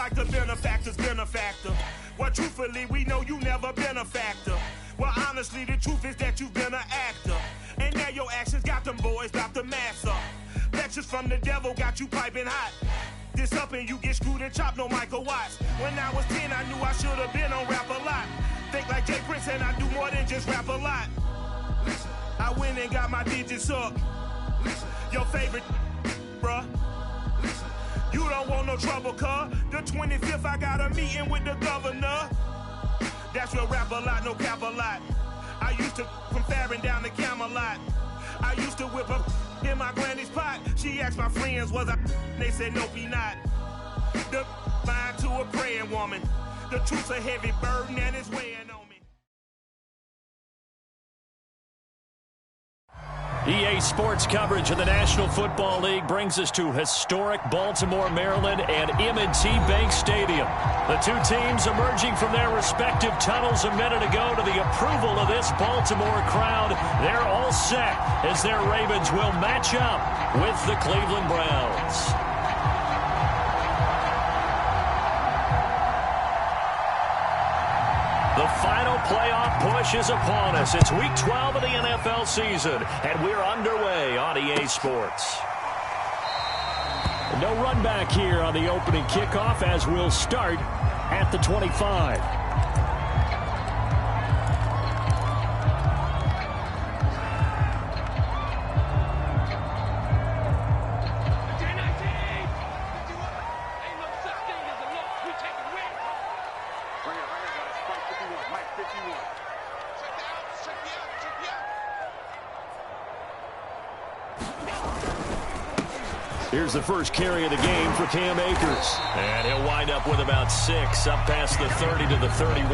like the benefactor's benefactor. Well, truthfully, we know you never been a factor. Well, honestly, the truth is that you've been an actor. And now your actions got them boys, got the mass up. Lectures from the devil got you piping hot. This up and you get screwed and chopped, no Michael Watts. When I was 10, I knew I should have been on rap a lot. Think like Jay Prince and I do more than just rap a lot. I went and got my digits up. Your favorite, bruh. You don't want no trouble, cuz. The 25th, I got a meeting with the governor. That's real rap a lot, no cap a lot. I used to from Farron down to Camelot. I used to whip up in my granny's pot. She asked my friends, was I? They said, nope, he not. The line to a praying woman. The truth's a heavy burden and it's weighing on me. EA Sports coverage of the National Football League brings us to historic Baltimore, Maryland, and M&T Bank Stadium. The two teams emerging from their respective tunnels a minute ago to the approval of this Baltimore crowd. They're all set as their Ravens will match up with the Cleveland Browns. The final playoff push is upon us. It's Week 12 of the NFL season, and we're underway on EA Sports. No run back here on the opening kickoff as we'll start at the 25. Here's the first carry of the game for Cam Akers. And he'll wind up with about 6, up past the 30 to the 31.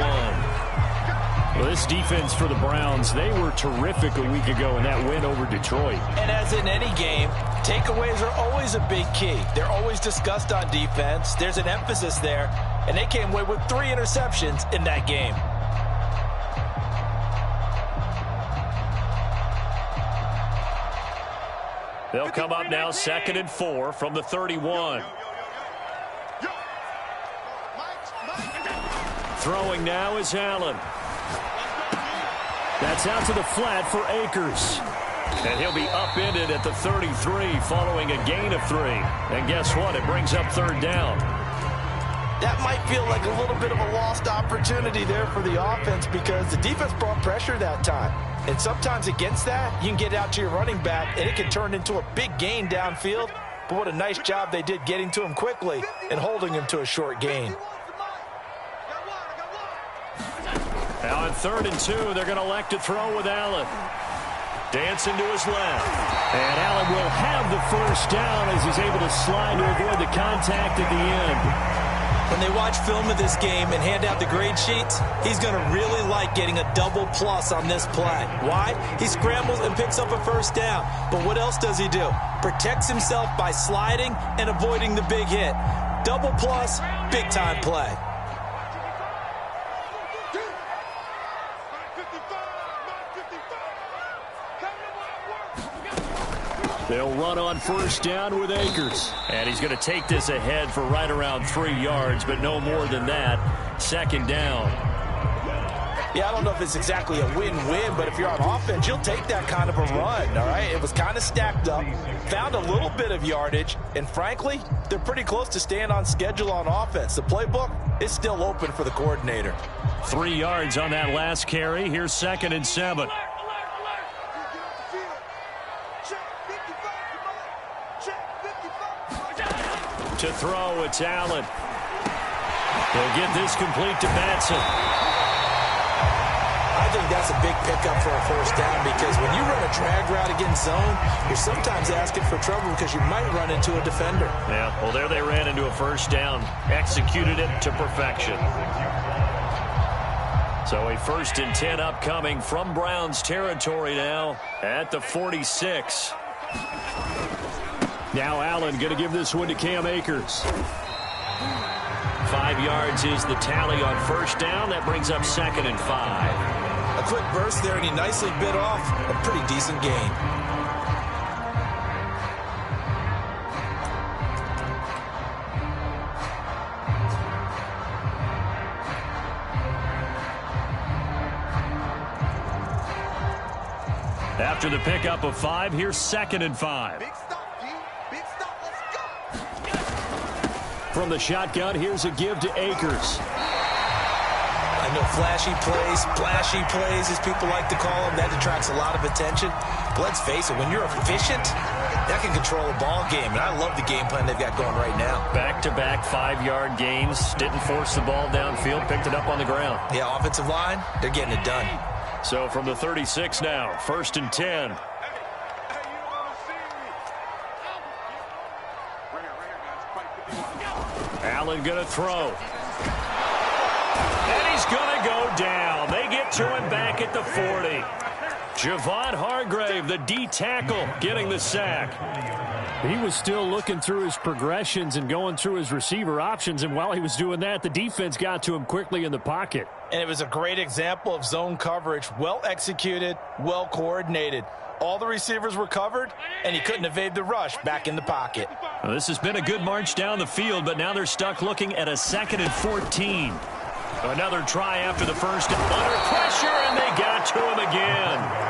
Well, this defense for the Browns, they were terrific a week ago in that win over Detroit. And as in any game, takeaways are always a big key. They're always discussed on defense. There's an emphasis there, and they came away with 3 interceptions in that game. They'll come up now 2nd and 4 from the 31. Throwing now is Allen. That's out to the flat for Akers. And he'll be upended at the 33 following a gain of 3. And guess what? It brings up 3rd down. That might feel like a little bit of a lost opportunity there for the offense because the defense brought pressure that time. And sometimes against that, you can get out to your running back, and it can turn into a big gain downfield. But what a nice job they did getting to him quickly and holding him to a short gain. Now on 3rd and 2, they're going to elect to throw with Allen. Dancing to his left. And Allen will have the first down as he's able to slide to avoid the contact at the end. When they watch film of this game and hand out the grade sheets, he's going to really like getting a double plus on this play. Why? He scrambles and picks up a first down. But what else does he do? Protects himself by sliding and avoiding the big hit. Double plus, big time play. They'll run on 1st down with Akers. And he's going to take this ahead for right around 3 yards, but no more than that. 2nd down. Yeah, I don't know if it's exactly a win-win, but if you're on offense, you'll take that kind of a run, all right? It was kind of stacked up, found a little bit of yardage, and frankly, they're pretty close to staying on schedule on offense. The playbook is still open for the coordinator. 3 yards on that last carry. Here's 2nd and 7. To throw, it's Allen. He'll get this complete to Batson. I think that's a big pickup for a first down because when you run a drag route against zone, you're sometimes asking for trouble because you might run into a defender. Yeah, well, there they ran into a first down. Executed it to perfection. So a 1st and 10 upcoming from Browns territory now at the 46. Now Allen going to give this one to Cam Akers. 5 yards is the tally on 1st down. That brings up 2nd and 5. A quick burst there, and he nicely bit off a pretty decent gain. After the pickup of 5, here's 2nd and 5. Big stop, G. Big stop. Let's go. From the shotgun, here's a give to Akers. I know flashy plays, as people like to call them, that attracts a lot of attention. But let's face it, when you're efficient, that can control a ball game. And I love the game plan they've got going right now. Back-to-back 5-yard gains. Didn't force the ball downfield. Picked it up on the ground. Yeah, offensive line, they're getting it done. So from the 36 now, 1st and 10. Allen going to throw. And he's going to go down. They get to him back at the 40. Javon Hargrave, the D tackle, getting the sack. He was still looking through his progressions and going through his receiver options, and while he was doing that, the defense got to him quickly in the pocket. And it was a great example of zone coverage. Well executed, well coordinated. All the receivers were covered, and he couldn't evade the rush back in the pocket. Well, this has been a good march down the field, but now they're stuck looking at a 2nd and 14. Another try after the first. Under pressure, and they got to him again.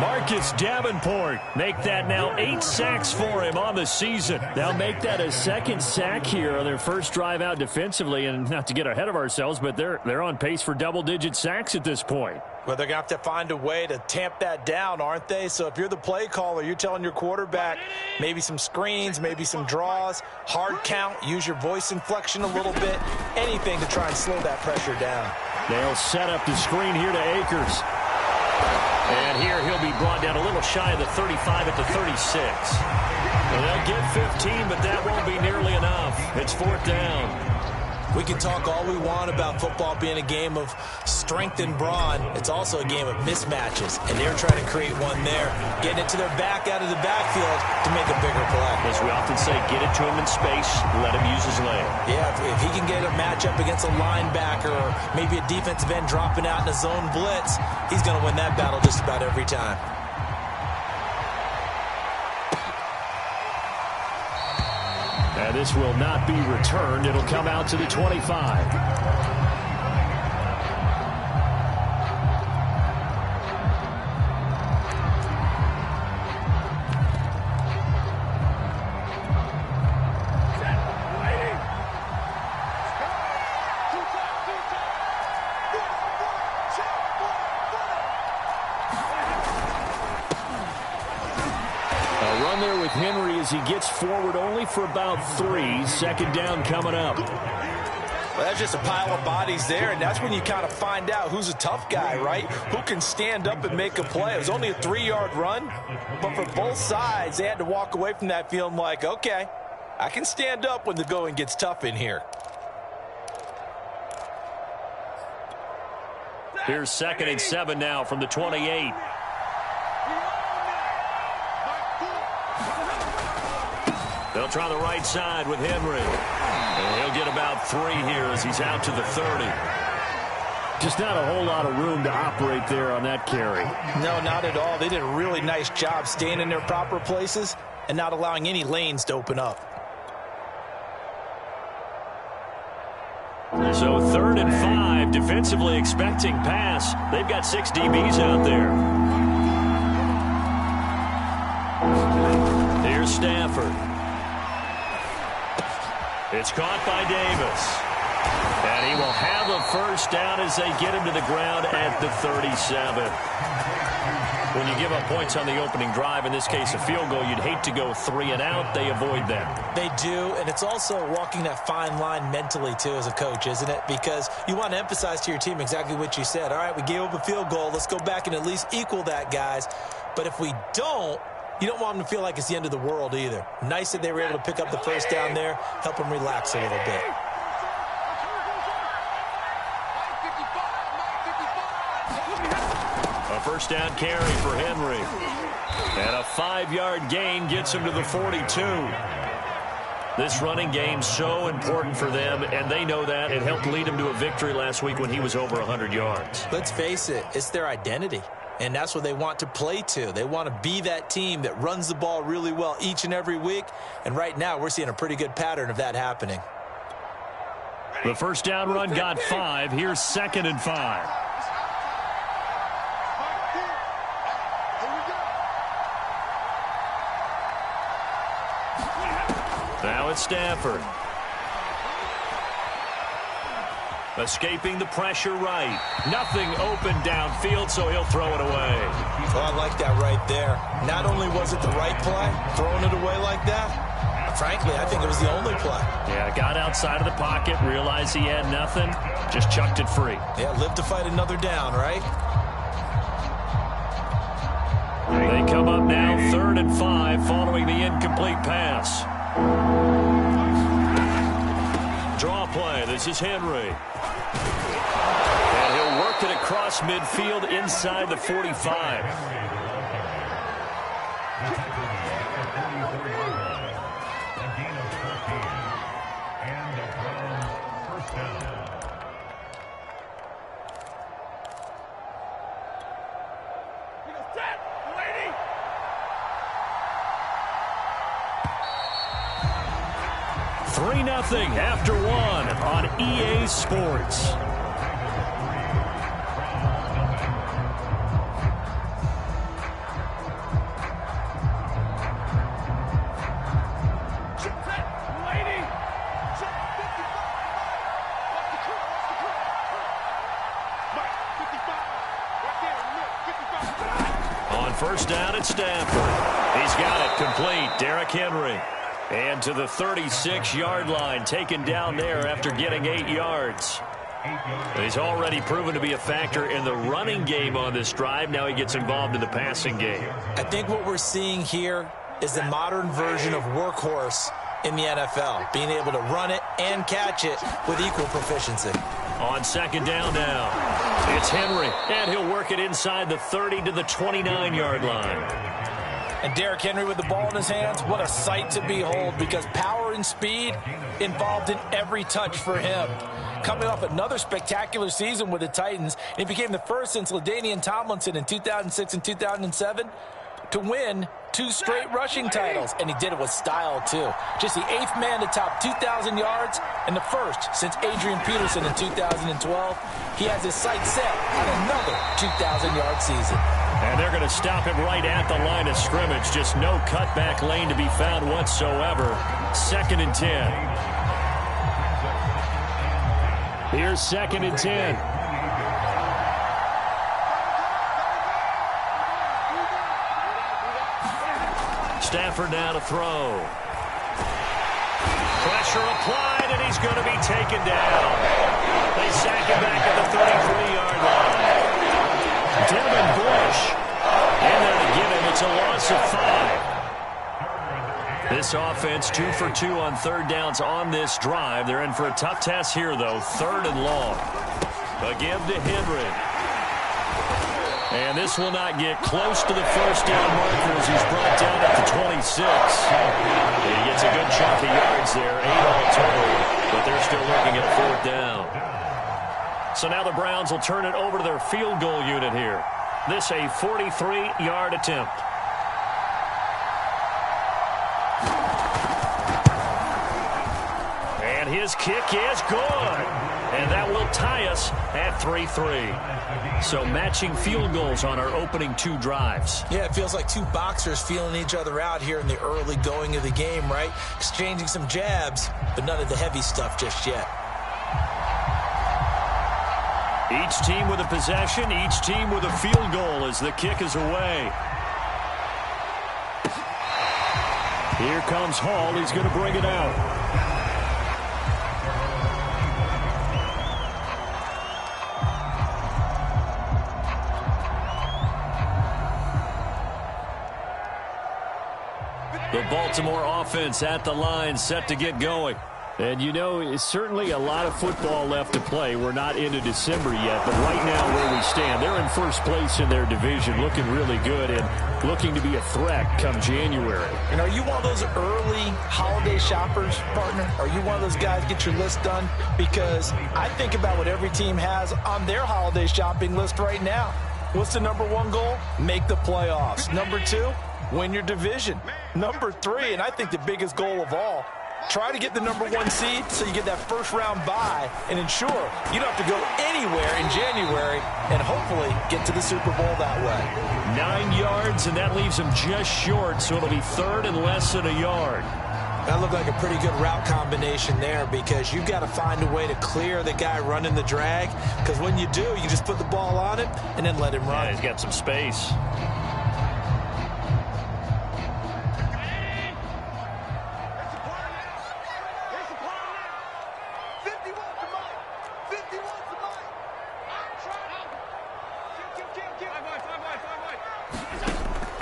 Marcus Davenport, make that now 8 sacks for him on the season. They'll make that a 2nd sack here on their first drive out defensively, and not to get ahead of ourselves, but they're on pace for double-digit sacks at this point. Well, they're going to have to find a way to tamp that down, aren't they? So if you're the play caller, you're telling your quarterback maybe some screens, maybe some draws, hard count, use your voice inflection a little bit, anything to try and slow that pressure down. They'll set up the screen here to Akers. And here he'll be brought down a little shy of the 35 at the 36. Well, they'll get 15, but that won't be nearly enough. It's 4th down. We can talk all we want about football being a game of strength and brawn. It's also a game of mismatches, and they're trying to create one there, getting it to their back out of the backfield to make a bigger play. As we often say, get it to him in space, let him use his leg. Yeah, if he can get a matchup against a linebacker or maybe a defensive end dropping out in a zone blitz, he's going to win that battle just about every time. And this will not be returned. It'll come out to the 25. As he gets forward only for about 3. 2nd down coming up. Well, that's just a pile of bodies there, and that's when you kind of find out who's a tough guy, right? Who can stand up and make a play. It was only a 3-yard run, but for both sides, they had to walk away from that feeling like, okay, I can stand up when the going gets tough in here. Here's 2nd and 7 now from the 28. They'll try the right side with Henry. And he'll get about 3 here as he's out to the 30. Just not a whole lot of room to operate there on that carry. No, not at all. They did a really nice job staying in their proper places and not allowing any lanes to open up. So 3rd and 5, defensively expecting pass. They've got 6 DBs out there. Here's Stafford. It's caught by Davis. And he will have a first down as they get him to the ground at the 37. When you give up points on the opening drive, in this case a field goal, you'd hate to go 3 and out. They avoid that. They do, and it's also walking that fine line mentally, too, as a coach, isn't it? Because you want to emphasize to your team exactly what you said. All right, we gave up a field goal. Let's go back and at least equal that, guys. But if we don't, you don't want them to feel like it's the end of the world either. Nice that they were able to pick up the first down there, help them relax a little bit. A first down carry for Henry. And a 5-yard gain gets him to the 42. This running game so important for them, and they know that. It helped lead them to a victory last week when he was over 100 yards. Let's face it, it's their identity. And that's what they want to play to. They want to be that team that runs the ball really well each and every week. And right now, we're seeing a pretty good pattern of that happening. The first down run got 5. Here's 2nd and 5. it's Stafford. Escaping the pressure right. Nothing open downfield, so he'll throw it away. Well, I like that right there. Not only was it the right play, throwing it away like that, frankly, I think it was the only play. Yeah, got outside of the pocket, realized he had nothing, just chucked it free. Yeah, live to fight another down, right? They come up now 3rd and 5 following the incomplete pass. Draw play. This is Henry. And he'll work it across midfield inside the 45. Nothing after 1 on EA Sports. On first down at Stafford. He's got it complete. Derrick Henry. And to the 36-yard line, taken down there after getting 8 yards. He's already proven to be a factor in the running game on this drive. Now he gets involved in the passing game. I think what we're seeing here is the modern version of workhorse in the NFL, being able to run it and catch it with equal proficiency. On second down now, it's Henry, and he'll work it inside the 30 to the 29-yard line. And Derrick Henry with the ball in his hands, what a sight to behold, because power and speed involved in every touch for him. Coming off another spectacular season with the Titans, he became the first since LaDainian Tomlinson in 2006 and 2007 to win 2 straight rushing titles, and he did it with style, too. Just the 8th man to top 2,000 yards and the first since Adrian Peterson in 2012. He has his sights set on another 2,000-yard season. And they're going to stop him right at the line of scrimmage. Just no cutback lane to be found whatsoever. 2nd and 10. Here's 2nd and 10. Stafford now to throw. Pressure applied, and he's going to be taken down. They sack him back at the 33-yard line. Devin Bush in there to get him. It's a loss of 5. This offense 2 for 2 on 3rd downs on this drive. They're in for a tough task here, though. 3rd and long. A give to Henry. And this will not get close to the first down marker as he's brought down at the 26. And he gets a good chunk of yards there, 8 all total, but they're still looking at 4th down. So now the Browns will turn it over to their field goal unit here. This a 43-yard attempt. And his kick is good. And that will tie us at 3-3. So matching field goals on our opening 2 drives. Yeah, it feels like 2 boxers feeling each other out here in the early going of the game, right? Exchanging some jabs, but none of the heavy stuff just yet. Each team with a possession, each team with a field goal as the kick is away. Here comes Hall. He's going to bring it out. The Baltimore offense at the line, set to get going. And, you know, it's certainly a lot of football left to play. We're not into December yet, but right now where we stand, they're in first place in their division, looking really good and looking to be a threat come January. And are you one of those early holiday shoppers, partner? Are you one of those guys get your list done? Because I think about what every team has on their holiday shopping list right now. What's the number 1 goal? Make the playoffs. Number 2, win your division. Number 3, and I think the biggest goal of all, try to get the number 1 seed so you get that first-round bye and ensure you don't have to go anywhere in January and hopefully get to the Super Bowl that way. 9 yards, and that leaves him just short, so it'll be 3rd and less than a yard. That looked like a pretty good route combination there because you've got to find a way to clear the guy running the drag, because when you do, you just put the ball on him and then let him run. Yeah, he's got some space.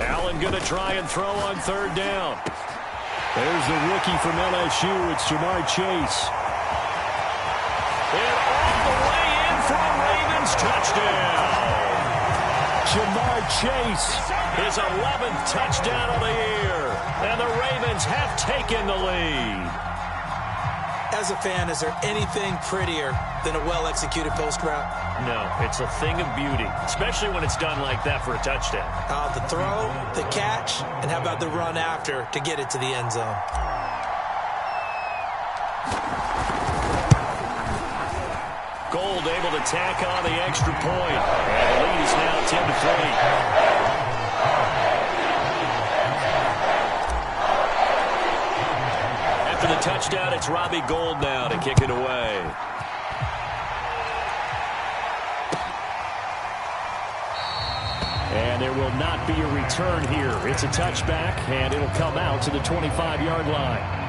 Allen going to try and throw on third down. There's the rookie from LSU. It's Jamar Chase. And all the way in for a Ravens touchdown. Jamar Chase, his 11th touchdown of the year. And the Ravens have taken the lead. As a fan, is there anything prettier than a well-executed post route? No, it's a thing of beauty, especially when it's done like that for a touchdown. The throw, the catch, and how about the run after to get it to the end zone? Gold able to tack on the extra point. And the lead is now 10-3. After the touchdown, it's Robbie Gould now to kick it away. And there will not be a return here. It's a touchback, and it'll come out to the 25-yard line.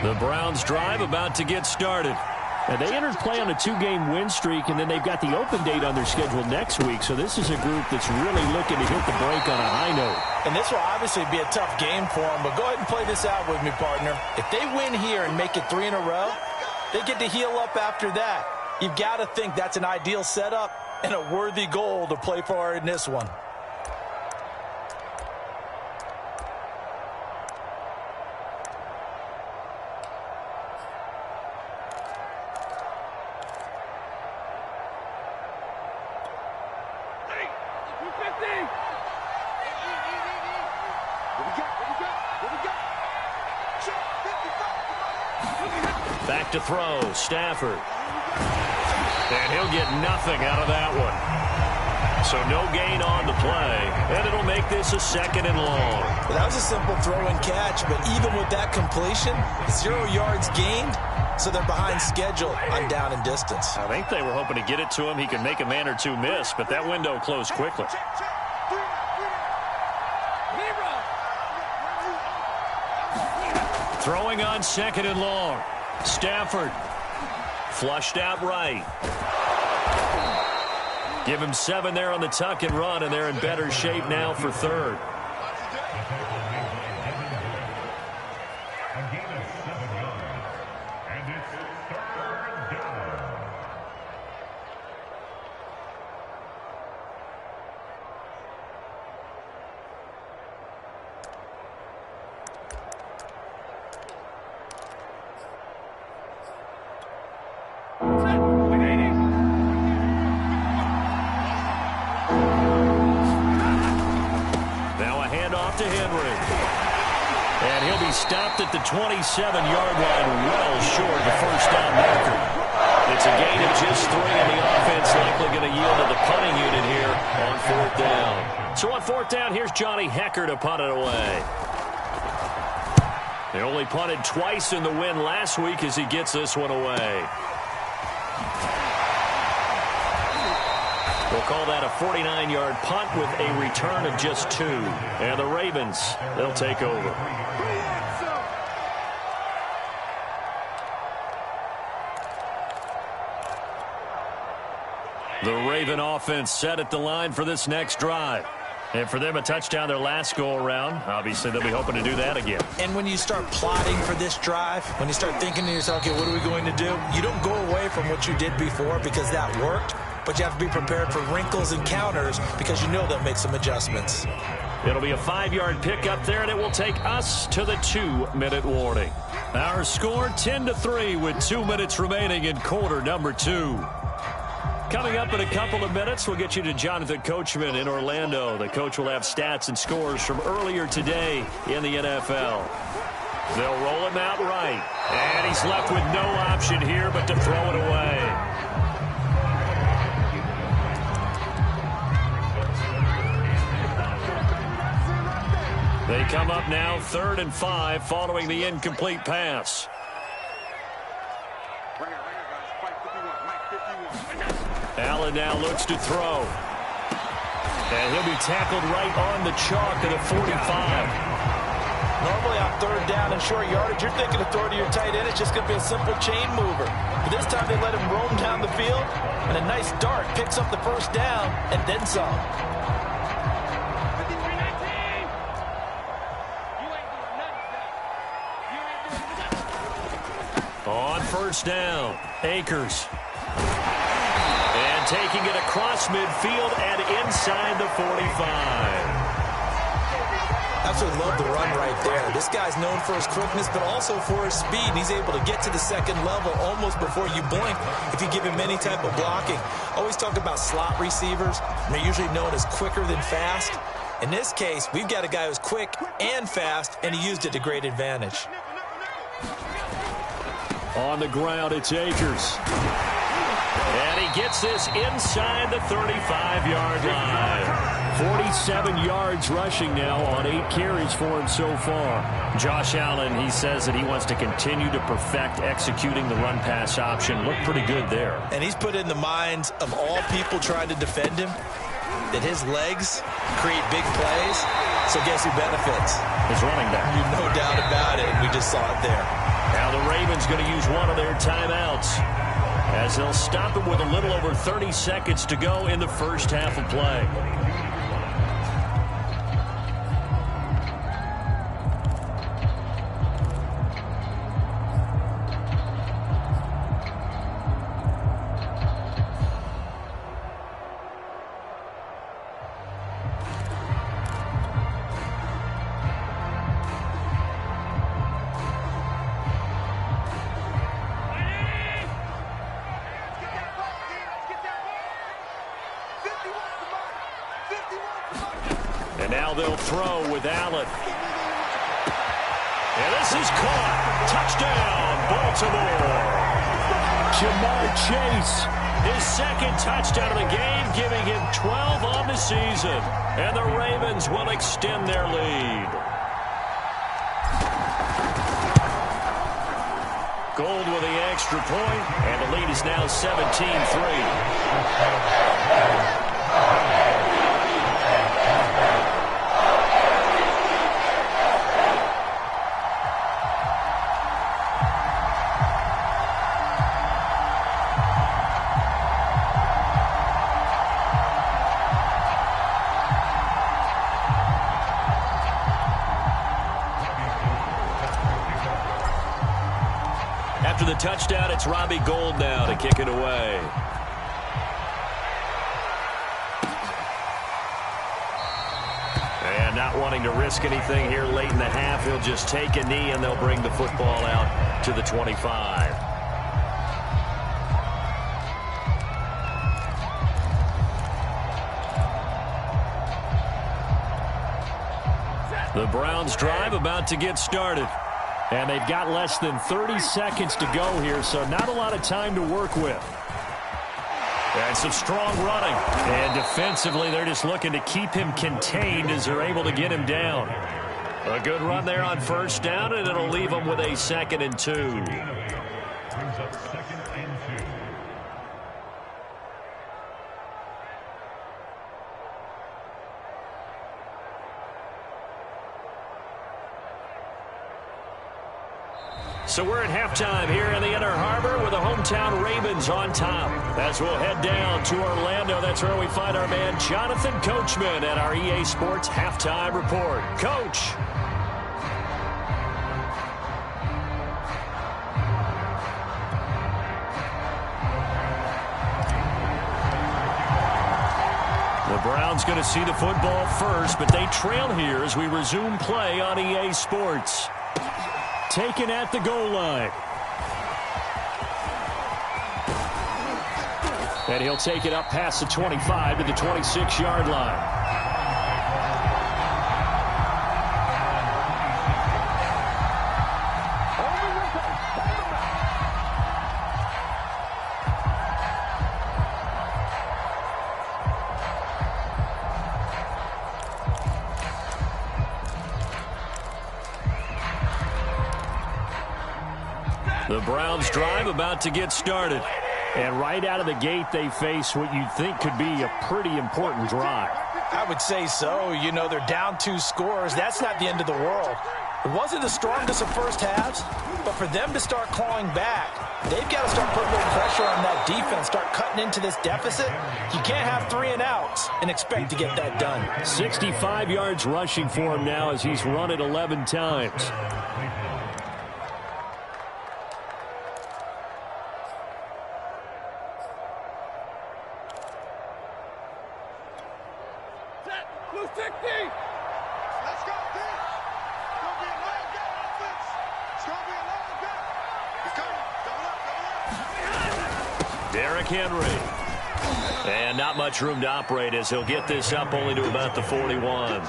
The Browns drive about to get started. And they entered play on a 2-game win streak, and then they've got the open date on their schedule next week. So this is a group that's really looking to hit the break on a high note. And this will obviously be a tough game for them, but go ahead and play this out with me, partner. If they win here and make it 3 in a row, they get to heal up after that. You've got to think that's an ideal setup and a worthy goal to play for in this one. Back to throw, Stafford. And he'll get nothing out of that one. So no gain on the play, and it'll make this a 2nd and long. Well, that was a simple throw and catch, but even with that completion, 0 yards gained, so they're behind schedule on down and distance. I think they were hoping to get it to him. He could make a man or two miss, but that window closed quickly. Throwing on 2nd and long. Stafford flushed out right. Give him 7 there on the tuck and run, and they're in better shape now for 3rd. Stopped at the 27-yard line, well short of the first down marker. It's a gain of just 3, and the offense likely going to yield to the punting unit here on 4th down. So on 4th down, here's Johnny Hecker to punt it away. They only punted twice in the win last week as he gets this one away. We'll call that a 49-yard punt with a return of just 2. And the Ravens, they'll take over. The Raven offense set at the line for this next drive. And for them, a touchdown their last go-around. Obviously, they'll be hoping to do that again. And when you start plotting for this drive, when you start thinking to yourself, okay, what are we going to do? You don't go away from what you did before because that worked, but you have to be prepared for wrinkles and counters because you know they'll make some adjustments. It'll be a 5-yard pickup there, and it will take us to the 2-minute warning. Our score 10-3 with 2 minutes remaining in quarter number 2. Coming up in a couple of minutes, we'll get you to Jonathan Coachman in Orlando. The coach will have stats and scores from earlier today in the NFL. They'll roll him out right. And he's left with no option here but to throw it away. They come up now 3rd and 5 following the incomplete pass. Allen now looks to throw. And he'll be tackled right on the chalk at the 45. Normally on 3rd down and short yardage, you're thinking of throwing to your tight end. It's just going to be a simple chain mover. But this time they let him roam down the field, and a nice dart picks up the 1st down and then some. On 1st down, Akers. And taking it across midfield and inside the 45. Absolutely love the run right there. This guy's known for his quickness, but also for his speed. And he's able to get to the 2nd level almost before you blink if you give him any type of blocking. Always talk about slot receivers. They're usually known as quicker than fast. In this case, we've got a guy who's quick and fast, and he used it to great advantage. On the ground, it's Akers. And he gets this inside the 35-yard line. 47 yards rushing now on 8 carries for him so far. Josh Allen, he says that he wants to continue to perfect executing the run-pass option. Looked pretty good there. And he's put in the minds of all people trying to defend him that his legs create big plays. So guess who benefits? His running back. No doubt about it. We just saw it there. Now the Ravens going to use one of their timeouts as they'll stop it with a little over 30 seconds to go in the 1st half of play. And now they'll throw with Allen. And this is caught. Touchdown, Baltimore. Jamar Chase, his 2nd touchdown of the game, giving him 12 on the season. And the Ravens will extend their lead. Gold with the extra point, and the lead is now 17-3. After the touchdown, it's Robbie Gould now to kick it away. And not wanting to risk anything here late in the half, he'll just take a knee and they'll bring the football out to the 25. The Browns drive about to get started. And they've got less than 30 seconds to go here, so not a lot of time to work with. And some strong running. And defensively, they're just looking to keep him contained as they're able to get him down. A good run there on 1st down, and it'll leave them with a 2nd and 2. Brings up 2nd and 2. So we're at halftime here in the Inner Harbor with the hometown Ravens on top. As we'll head down to Orlando, that's where we find our man Jonathan Coachman at our EA Sports Halftime Report. Coach. The Browns going to see the football first, but they trail here as we resume play on EA Sports. Taken at the goal line. And he'll take it up past the 25 to the 26-yard line. The Browns drive about to get started. And right out of the gate, they face what you'd think could be a pretty important drive. I would say so. You know, they're down 2 scores. That's not the end of the world. It wasn't the strongest of first halves, but for them to start clawing back, they've got to start putting a little pressure on that defense, start cutting into this deficit. You can't have 3 and outs and expect to get that done. 65 yards rushing for him now as he's run it 11 times. Henry. And not much room to operate as he'll get this up only to about the 41.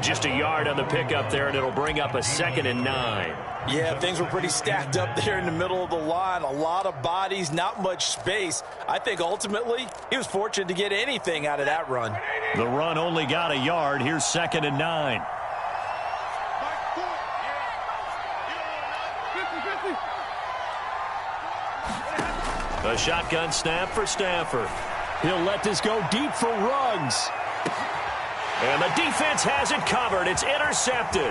Just a yard on the pickup there, and it'll bring up a 2nd and 9. Yeah, things were pretty stacked up there in the middle of the line. A lot of bodies, not much space. I think ultimately he was fortunate to get anything out of that run. The run only got a yard. Here's 2nd and 9. A shotgun snap for Stafford. He'll let this go deep for Ruggs. And the defense has it covered. It's intercepted.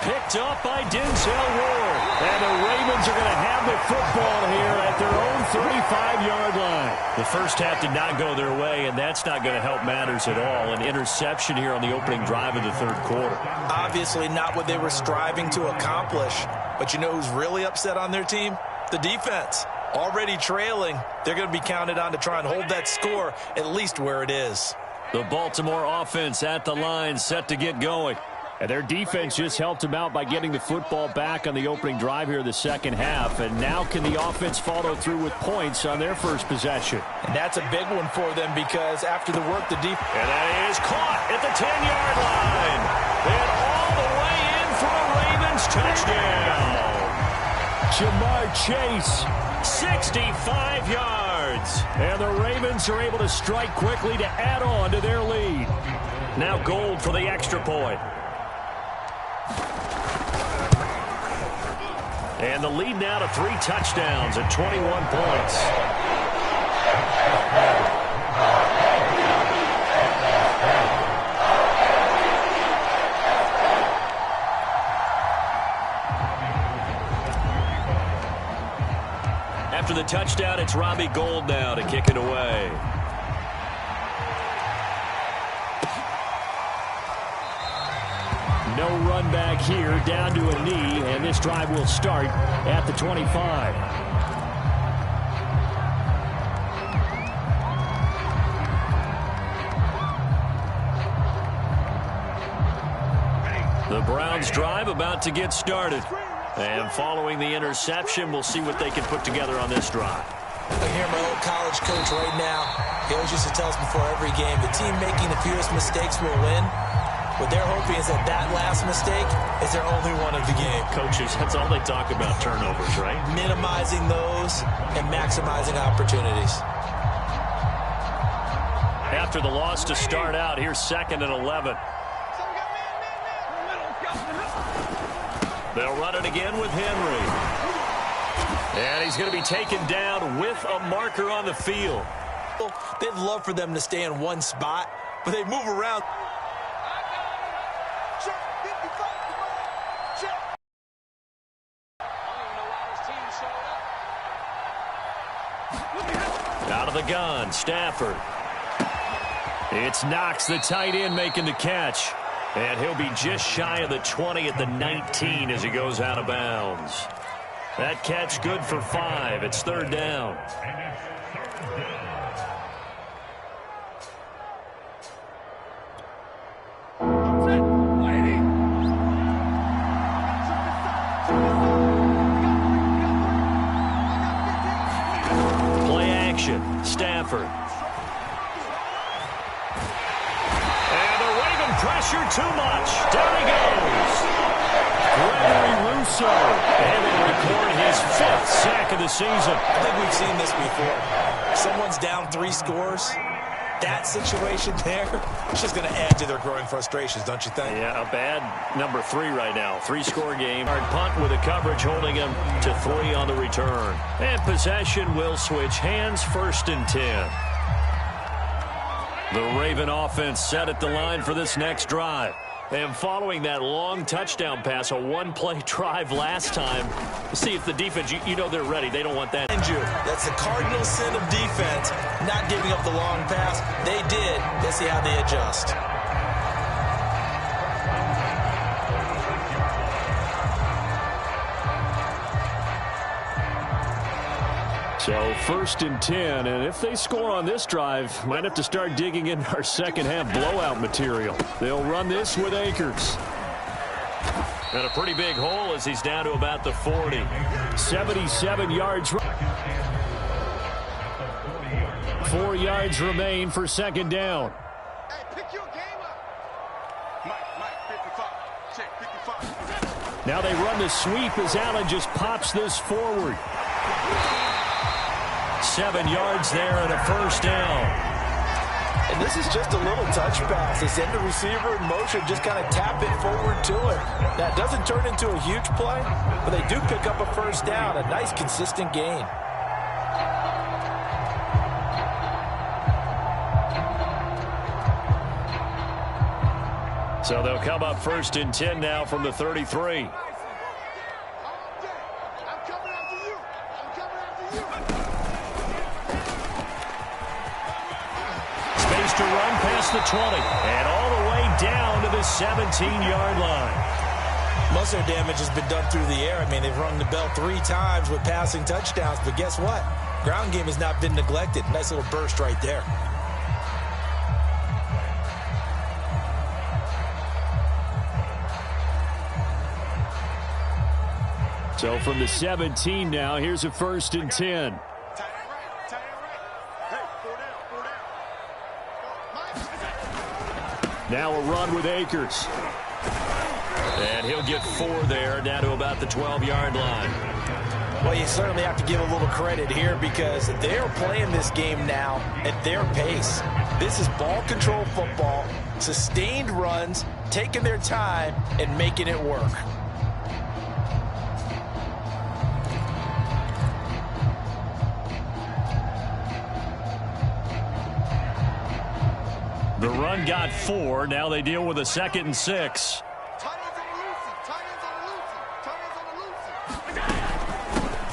Picked up by Denzel Ward. And the Ravens are going to have the football here at their own 35-yard line. The first half did not go their way, and that's not going to help matters at all. An interception here on the opening drive of the third quarter. Obviously not what they were striving to accomplish. But you know who's really upset on their team? The defense. Already trailing, they're going to be counted on to try and hold that score at least where it is. The Baltimore offense at the line, set to get going. And their defense just helped them out by getting the football back on the opening drive here in the second half. And now can the offense follow through with points on their first possession? And that's a big one for them because after the work the defense... And that is caught at the 10-yard line. And all the way in for a Ravens touchdown. Jamar Chase. 65 yards. And the Ravens are able to strike quickly to add on to their lead. Now Gold for the extra point. And the lead now to 3 touchdowns at 21 points. After the touchdown, it's Robbie Gould now to kick it away. No run back here, down to a knee, and this drive will start at the 25. The Browns drive about to get started. And following the interception, we'll see what they can put together on this drive. I hear my old college coach right now. He always used to tell us before every game, the team making the fewest mistakes will win. What they're hoping is that that last mistake is their only one of the game. Coaches, that's all they talk about, turnovers, right? Minimizing those and maximizing opportunities. After the loss to start out, here's 2nd and 11. They'll run it again with Henry. And he's going to be taken down with a marker on the field. They'd love for them to stay in one spot, but they move around. Out of the gun, Stafford. It's Knox, the tight end, making the catch. And he'll be just shy of the 20 at the 19 as he goes out of bounds. That catch good for 5. It's 3rd down. Play action, Stafford. Pressure too much. Down he goes. Gregory Rousseau. And he'll record his 5th sack of the season. I think we've seen this before. Someone's down 3 scores. that situation there, it's just going to add to their growing frustrations, don't you think? Yeah, a bad number 3 right now. 3-score game. Hard punt with the coverage holding him to 3 on the return. And possession will switch hands, 1st and 10. The Raven offense set at the line for this next drive. And following that long touchdown pass, a one-play drive last time, see if the defense, you know they're ready. They don't want that. That's the cardinal sin of defense, not giving up the long pass. They did. Let's see how they adjust. So 1st and 10, and if they score on this drive, might have to start digging in our second half blowout material. They'll run this with Akers. And a pretty big hole as he's down to about the 40. 77 yards. 4 yards remain for 2nd down. Hey, pick your game up. Mike, 55. Check, 55. Now they run the sweep as Allen just pops this forward. 7 yards there and a 1st down. And this is just a little touch pass. They send the receiver in motion, just kind of tap it forward to it. That doesn't turn into a huge play, but they do pick up a 1st down. A nice, consistent gain. So they'll come up 1st and 10 now from the 33. To run past the 20 and all the way down to the 17-yard line. Most of their damage has been done through the air. I mean, they've rung the bell 3 times with passing touchdowns, but guess what? Ground game has not been neglected. Nice little burst right there. So from the 17 now, here's a 1st and 10. Now a run with Akers. And he'll get 4 there, down to about the 12-yard line. Well, you certainly have to give a little credit here because they're playing this game now at their pace. This is ball control football, sustained runs, taking their time, and making it work. The run got 4. Now they deal with a 2nd and 6.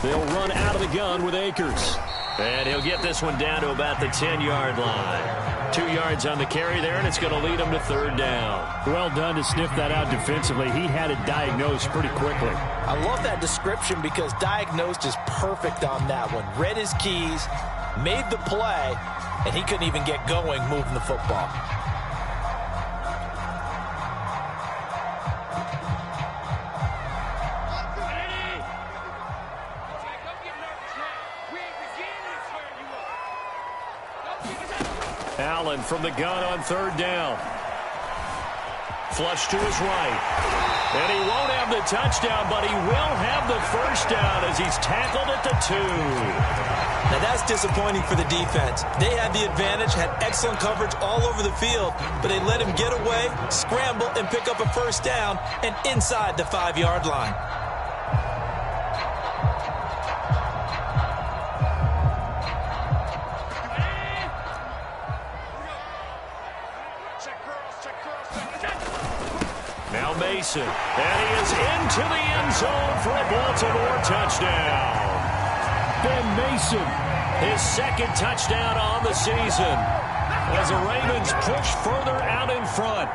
They'll run out of the gun with Akers. And he'll get this one down to about the 10-yard line. 2 yards on the carry there, and it's going to lead him to 3rd down. Well done to sniff that out defensively. He had it diagnosed pretty quickly. I love that description because diagnosed is perfect on that one. Read his keys, made the play, and he couldn't even get going moving the football. Allen from the gun on 3rd down. Flush to his right. And he won't have the touchdown, but he will have the 1st down as he's tackled at the 2. Now that's disappointing for the defense. They had the advantage, had excellent coverage all over the field, but they let him get away, scramble, and pick up a 1st down and inside the 5-yard line. Now Mason, and he is into the end zone for a Baltimore touchdown. Ben Mason, his 2nd touchdown on the season as the Ravens push further out in front.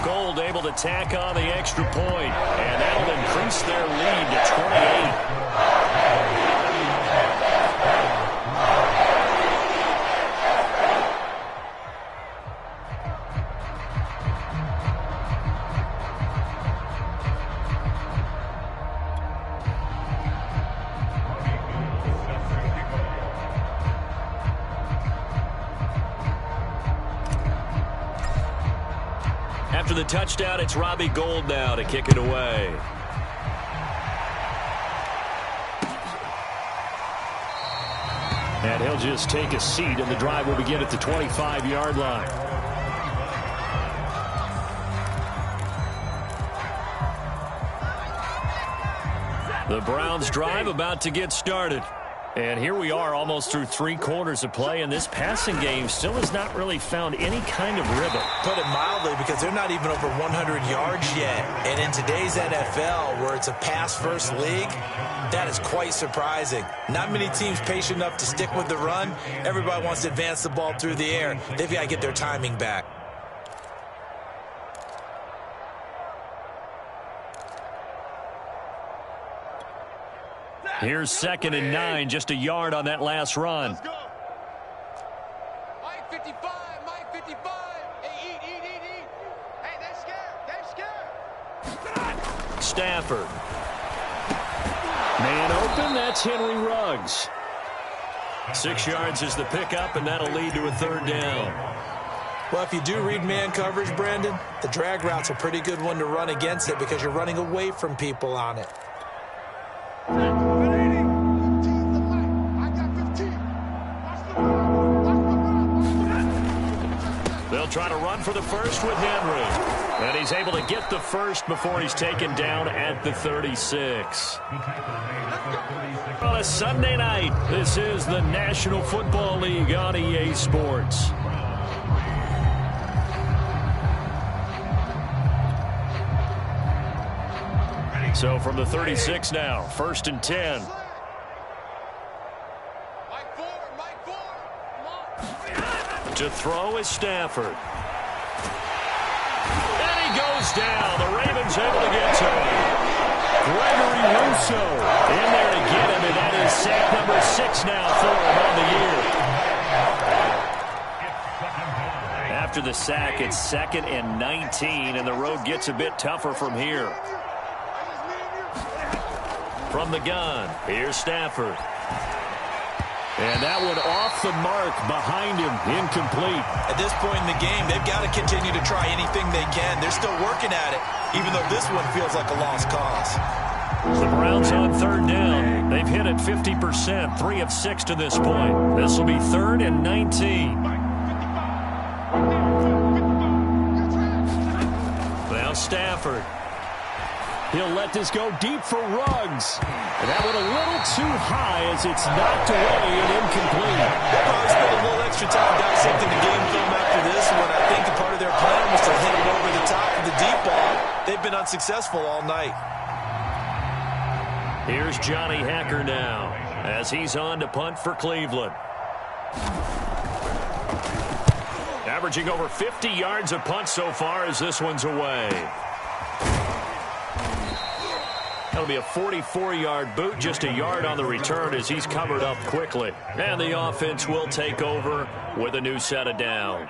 Gold able to tack on the extra point, and that'll increase their lead to 28. After the touchdown, it's Robbie Gould now to kick it away. And he'll just take a seat, and the drive will begin at the 25-yard line. The Browns drive about to get started. And here we are almost through 3 quarters of play, and this passing game still has not really found any kind of rhythm. Put it mildly, because they're not even over 100 yards yet. And in today's NFL, where it's a pass-first league, that is quite surprising. Not many teams patient enough to stick with the run. Everybody wants to advance the ball through the air. They've got to get their timing back. Here's 2nd and 9, just a yard on that last run. Let's go. Mike 55, Mike 55. Hey, eat. Hey, they're scared. Stafford. Man open, that's Henry Ruggs. 6 yards is the pickup, and that'll lead to a 3rd down. Well, if you do read man coverage, Brandon, the drag route's a pretty good one to run against it because you're running away from people on it. They'll try to run for the first with Henry. And he's able to get the first before he's taken down at the 36. On a Sunday night, this is the National Football League on EA Sports. So from the 36 now, 1st and 10. To throw is Stafford. And he goes down. The Ravens able to get to him. Gregory Rousseau in there to get him, and that is sack number 6 now for him on the year. After the sack, it's 2nd and 19, and the road gets a bit tougher from here. From the gun, here's Stafford. And that one off the mark behind him, incomplete. At this point in the game, they've got to continue to try anything they can. They're still working at it, even though this one feels like a lost cause. The Browns on 3rd down. They've hit it 50%, 3 of 6 to this point. This will be 3rd and 19. Now Stafford. He'll let this go deep for Ruggs. And that went a little too high as it's knocked away and incomplete. They'll probably spend a little extra time dissecting the game film after this one. I think a part of their plan was to hit it over the top of the deep ball. They've been unsuccessful all night. Here's Johnny Hacker now as he's on to punt for Cleveland. Averaging over 50 yards a punt so far as this one's away. That'll be a 44-yard boot, just a yard on the return as he's covered up quickly. And the offense will take over with a new set of downs.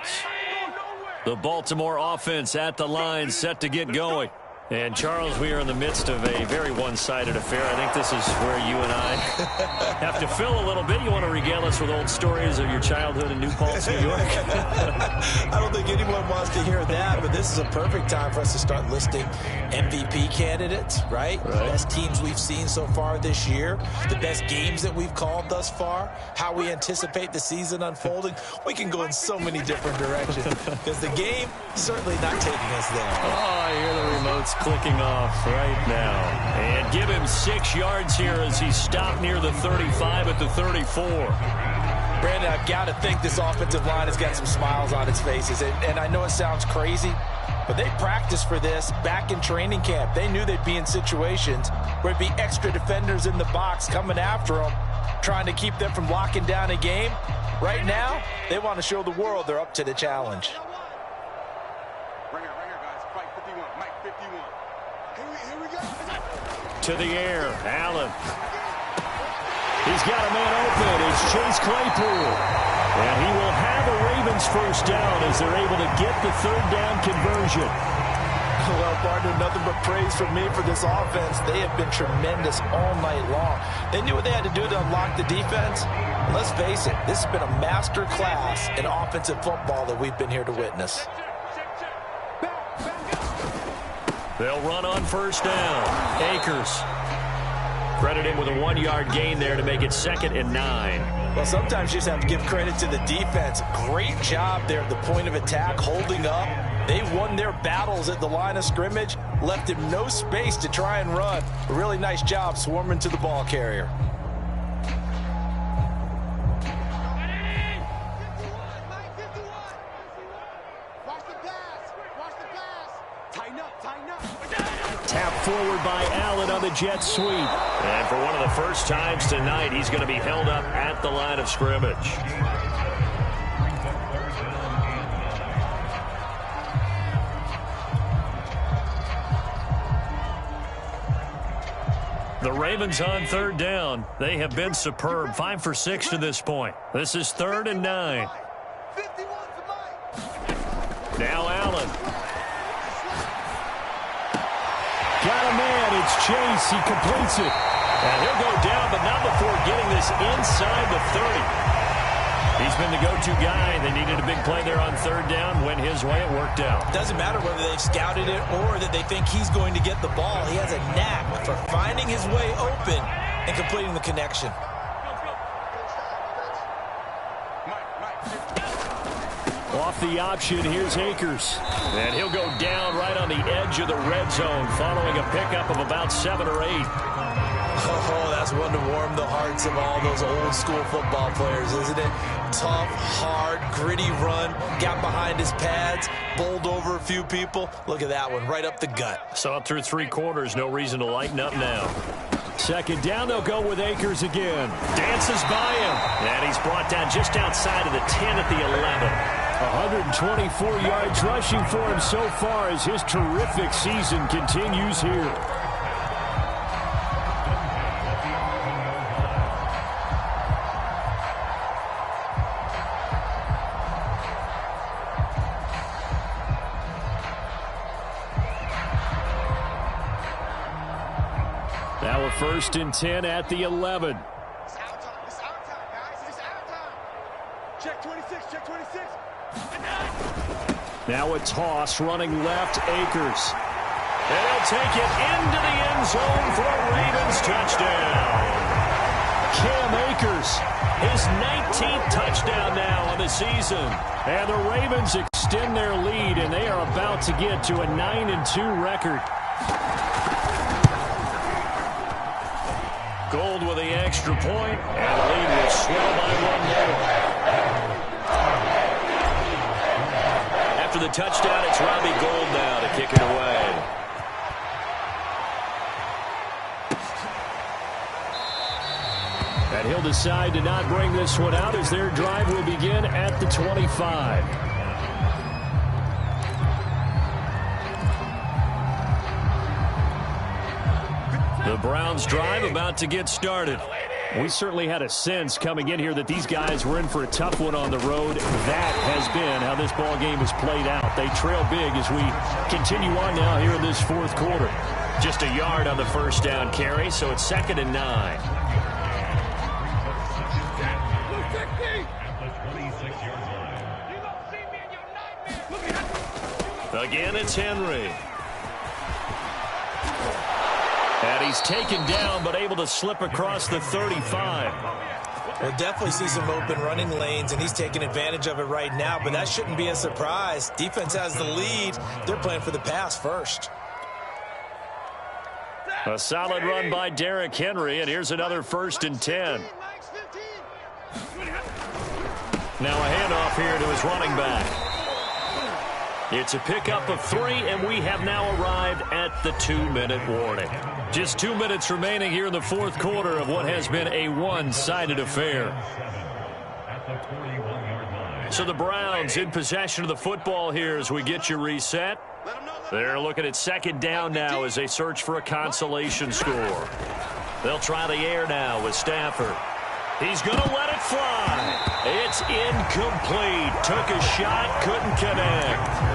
The Baltimore offense at the line, set to get going. And, Charles, we are in the midst of a very one-sided affair. I think this is where you and I have to fill a little bit. You want to regale us with old stories of your childhood in New Paltz, New York? I don't think anyone wants to hear that, but this is a perfect time for us to start listing MVP candidates, right? The best teams we've seen so far this year, the best games that we've called thus far, how we anticipate the season unfolding. We can go in so many different directions because the game certainly not taking us there. Oh, I hear the remotes clicking off right now. And give him 6 yards here as he stopped near the 35 at the 34. Brandon, I've got to think this offensive line has got some smiles on its faces. And I know it sounds crazy, but they practiced for this back in training camp. They knew they'd be in situations where it'd be extra defenders in the box coming after them, trying to keep them from locking down a game. Right now, they want to show the world they're up to the challenge. To the air, Allen. He's got a man open. It's Chase Claypool. And he will have a Ravens first down as they're able to get the 3rd down conversion. Well, partner, nothing but praise from me for this offense. They have been tremendous all night long. They knew what they had to do to unlock the defense. Let's face it, this has been a master class in offensive football that we've been here to witness. They'll run on first down. Akers. Credit him with a 1-yard gain there to make it 2nd and 9. Well, sometimes you just have to give credit to the defense. Great job there at the point of attack, holding up. They won their battles at the line of scrimmage, left him no space to try and run. A really nice job swarming to the ball carrier. Tap forward by Allen on the jet sweep. And for one of the first times tonight, he's going to be held up at the line of scrimmage. The Ravens on 3rd down. They have been superb. 5 for 6 to this point. This is 3rd and 9. Now Allen. Got a man. It's Chase. He completes it. And he'll go down, but not before getting this inside the 30. He's been the go-to guy. They needed a big play there on 3rd down. Went his way. It worked out. Doesn't matter whether they've scouted it or that they think he's going to get the ball. He has a knack for finding his way open and completing the connection. Off the option, here's Akers. And he'll go down right on the edge of the red zone following a pickup of about 7 or 8. Oh, that's one to warm the hearts of all those old school football players, isn't it? Tough, hard, gritty run. Got behind his pads, bowled over a few people. Look at that one, right up the gut. Saw it through 3 quarters. No reason to lighten up now. 2nd down, they'll go with Akers again. Dances by him. And he's brought down just outside of the 10 at the 11. 124 yards rushing for him so far as his terrific season continues here. Now a 1st and 10 at the 11. It's our time. It's our time, guys. It's our time. Check 26. Check 26. Now a toss running left, Akers. And he'll take it into the end zone for a Ravens touchdown. Cam Akers, his 19th touchdown now on the season. And the Ravens extend their lead, and they are about to get to a 9-2 record. Gold with the extra point, and the lead will swell by 1 more. After the touchdown, it's Robbie Gould now to kick it away. And he'll decide to not bring this one out as their drive will begin at the 25. The Browns drive about to get started. We certainly had a sense coming in here that these guys were in for a tough one on the road. That has been how this ball game has played out. They trail big as we continue on now here in this 4th quarter. Just a yard on the 1st down carry, so it's 2nd and 9. Again, it's Henry. And he's taken down, but able to slip across the 35. We'll definitely see some open running lanes, and he's taking advantage of it right now, but that shouldn't be a surprise. Defense has the lead. They're playing for the pass first. A solid run by Derrick Henry, and here's another 1st and 10. Now a handoff here to his running back. It's a pickup of 3, and we have now arrived at the 2-minute warning. Just 2 minutes remaining here in the 4th quarter of what has been a one-sided affair. So the Browns in possession of the football here as we get you reset. They're looking at 2nd down now as they search for a consolation score. They'll try the air now with Stafford. He's going to let it fly. It's incomplete. Took a shot, couldn't connect.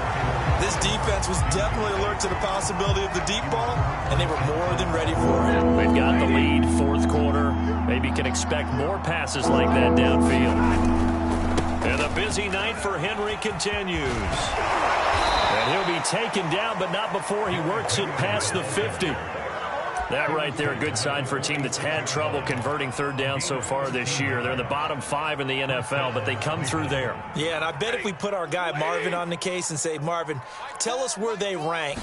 This defense was definitely alert to the possibility of the deep ball, and they were more than ready for it. They've got the lead, 4th quarter. Maybe can expect more passes like that downfield. And the busy night for Henry continues. And he'll be taken down, but not before he works it past the 50. That right there, a good sign for a team that's had trouble converting third down so far this year. They're in the bottom 5 in the NFL, but they come through there. Yeah, and I bet if we put our guy Marvin on the case and say, Marvin, tell us where they rank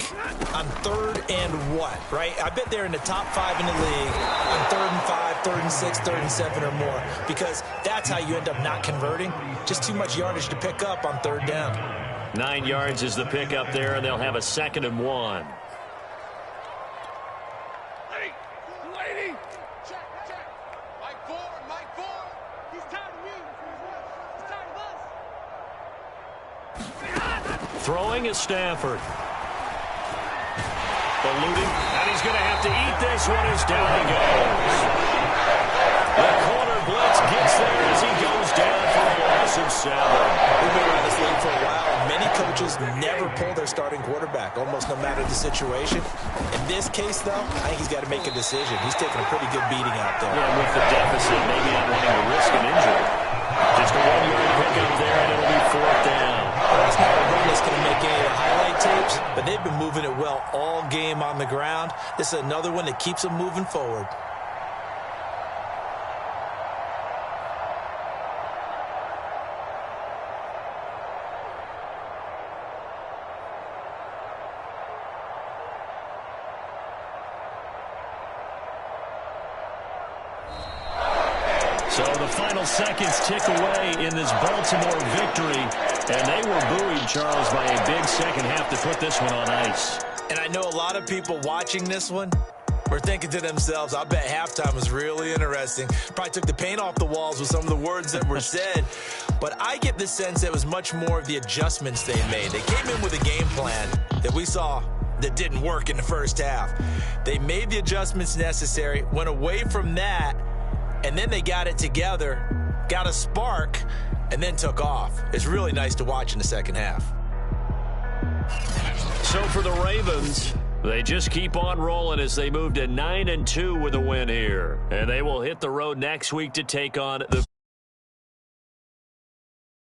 on 3rd and what, right? I bet they're in the top 5 in the league on 3rd and 5, 3rd and 6, 3rd and 7 or more, because that's how you end up not converting. Just too much yardage to pick up on 3rd down. 9 yards is the pickup there, and they'll have a 2nd and 1. Throwing is Stafford. Eluding, and he's going to have to eat this one as down he goes. The corner blitz gets there as he goes down for a loss of 7. We've been around this league for a while, and many coaches never pull their starting quarterback, almost no matter the situation. In this case, though, I think he's got to make a decision. He's taking a pretty good beating out there. Yeah, with the deficit, maybe not wanting to risk an injury. Just a 1-yard pickup there, and it'll be 4th down. That's not a run that's going to make any of the highlight tapes, but they've been moving it well all game on the ground. This is another one that keeps them moving forward. So the final seconds tick away in this Baltimore victory, and they were buoyed, Charles, by a big second half to put this one on ice. And I know a lot of people watching this one were thinking to themselves, I bet halftime was really interesting. Probably took the paint off the walls with some of the words that were said. But I get the sense that it was much more of the adjustments they made. They came in with a game plan that we saw that didn't work in the first half. They made the adjustments necessary, went away from that, and then they got it together, got a spark, and then took off. It's really nice to watch in the second half. So for the Ravens, they just keep on rolling as they move to 9-2 with a win here. And they will hit the road next week to take on the